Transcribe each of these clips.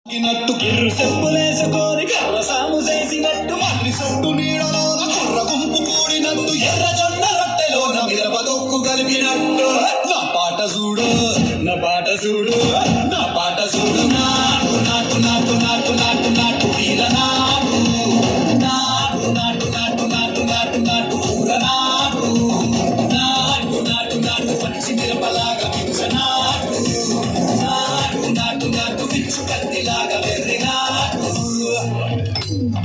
కిర్రు చెప్పులేసుకొని కర్ర సాము చేసినట్టు మంత్రి సొట్టు నీడలోన కుర్ర గుంపు కూడినట్టు ఎర్ర జొన్న రొట్టెలోన మిరప దొక్కు కలిపినట్టు నా పాట చూడు నా పాట చూడు నా పాట చూడు నాటు నాటు నాటు నాటు నాటు నాటు వీర నాటు నాటు నాటు నాటు నాటు నాటు నాటు ఊర నాటు నాటు నాటు నాటు పచ్చి మిరపలాగా పింఛ నాటు నాటు నాటు నాటు విచ్చు కత్తిలాగా వెర్రి నాటు.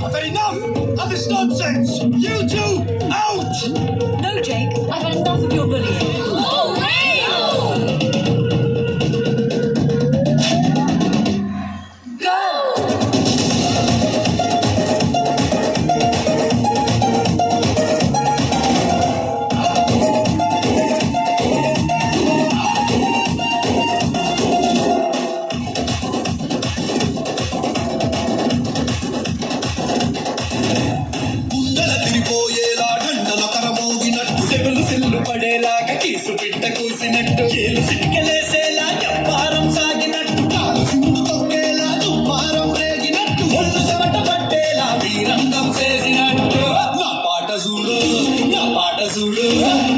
I've had enough of this nonsense! You two, out! No, Jake, I've had enough of your bullying. Go! పడేలాగా కీసు పిట్ట కూసినట్టు ఏలు సిటికలేసేలా వ్యాపారం సాగినట్టు కాలు సిండు తొక్కేలా దుమ్మారం రేగినట్టు ఒళ్ళు చెమట పట్టేలా వీరంగం చేసినట్టు నా పాట చూడు నా పాట చూడు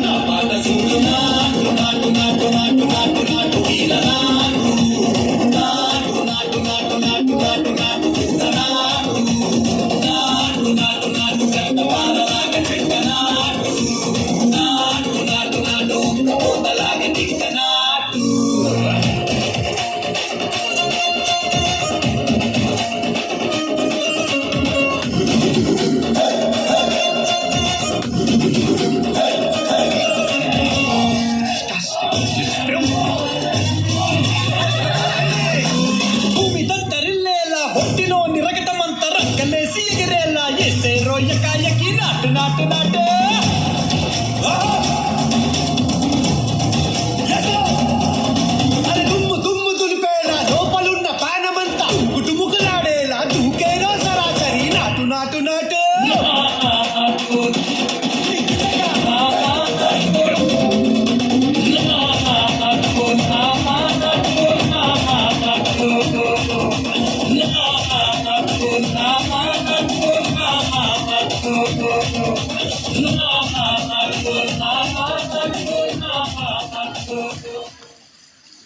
నా పాట చూడు నాటు నాటు నాటు నాటు నాటు నాటు వీర నాటు నాటు నాటు నాటు నాటు నాటు నాటు ఊర నాటు నాటు నాటు నాటు చెట్ట పారలాగా చెట్ట నాటు భూమి తంతరిల్లేలా ఒట్టిలోని రగతమంత రక్కలేసి ఎగిరేలా ఎసే రోయకాయకి నాటు నాటు నాటు నాటు నాటు No,